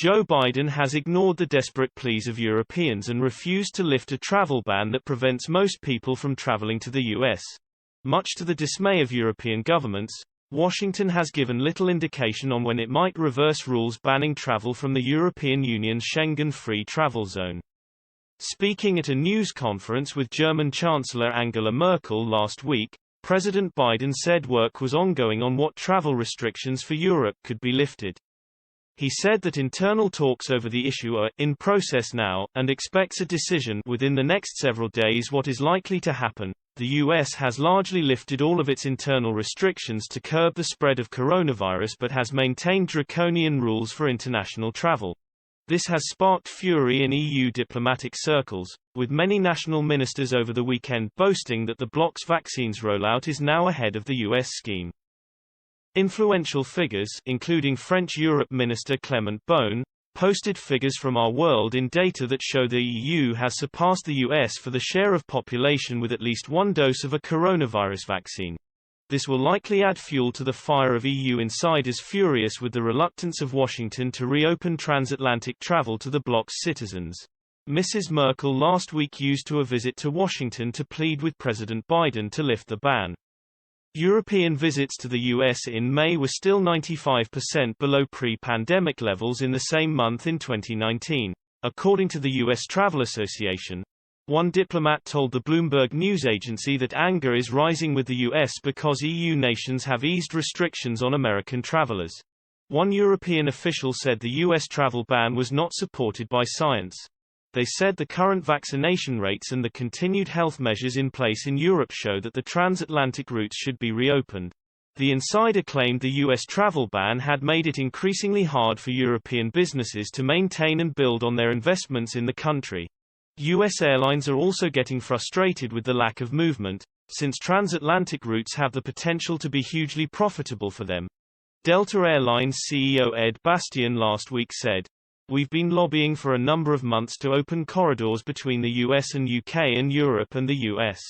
Joe Biden has ignored the desperate pleas of Europeans and refused to lift a travel ban that prevents most people from traveling to the U.S. Much to the dismay of European governments, Washington has given little indication on when it might reverse rules banning travel from the European Union's Schengen-free travel zone. Speaking at a news conference with German Chancellor Angela Merkel last week, President Biden said work was ongoing on what travel restrictions for Europe could be lifted. He said that internal talks over the issue are in process now, and expects a decision within the next several days. What is likely to happen? The U.S. has largely lifted all of its internal restrictions to curb the spread of coronavirus but has maintained draconian rules for international travel. This has sparked fury in EU diplomatic circles, with many national ministers over the weekend boasting that the bloc's vaccines rollout is now ahead of the U.S. scheme. Influential figures, including French Europe Minister Clement Beaune, posted figures from Our World in data that show the EU has surpassed the US for the share of population with at least one dose of a coronavirus vaccine. This will likely add fuel to the fire of EU insiders furious with the reluctance of Washington to reopen transatlantic travel to the bloc's citizens. Mrs. Merkel last week used a visit to Washington to plead with President Biden to lift the ban. European visits to the US in May were still 95% below pre-pandemic levels in the same month in 2019, according to the US Travel Association. One diplomat told the Bloomberg news agency that anger is rising with the US because EU nations have eased restrictions on American travelers. One European official said the US travel ban was not supported by science. They said the current vaccination rates and the continued health measures in place in Europe show that the transatlantic routes should be reopened. The insider claimed the US travel ban had made it increasingly hard for European businesses to maintain and build on their investments in the country. US airlines are also getting frustrated with the lack of movement, since transatlantic routes have the potential to be hugely profitable for them. Delta Airlines CEO Ed Bastian last week said, "We've been lobbying for a number of months to open corridors between the US and UK and Europe and the US."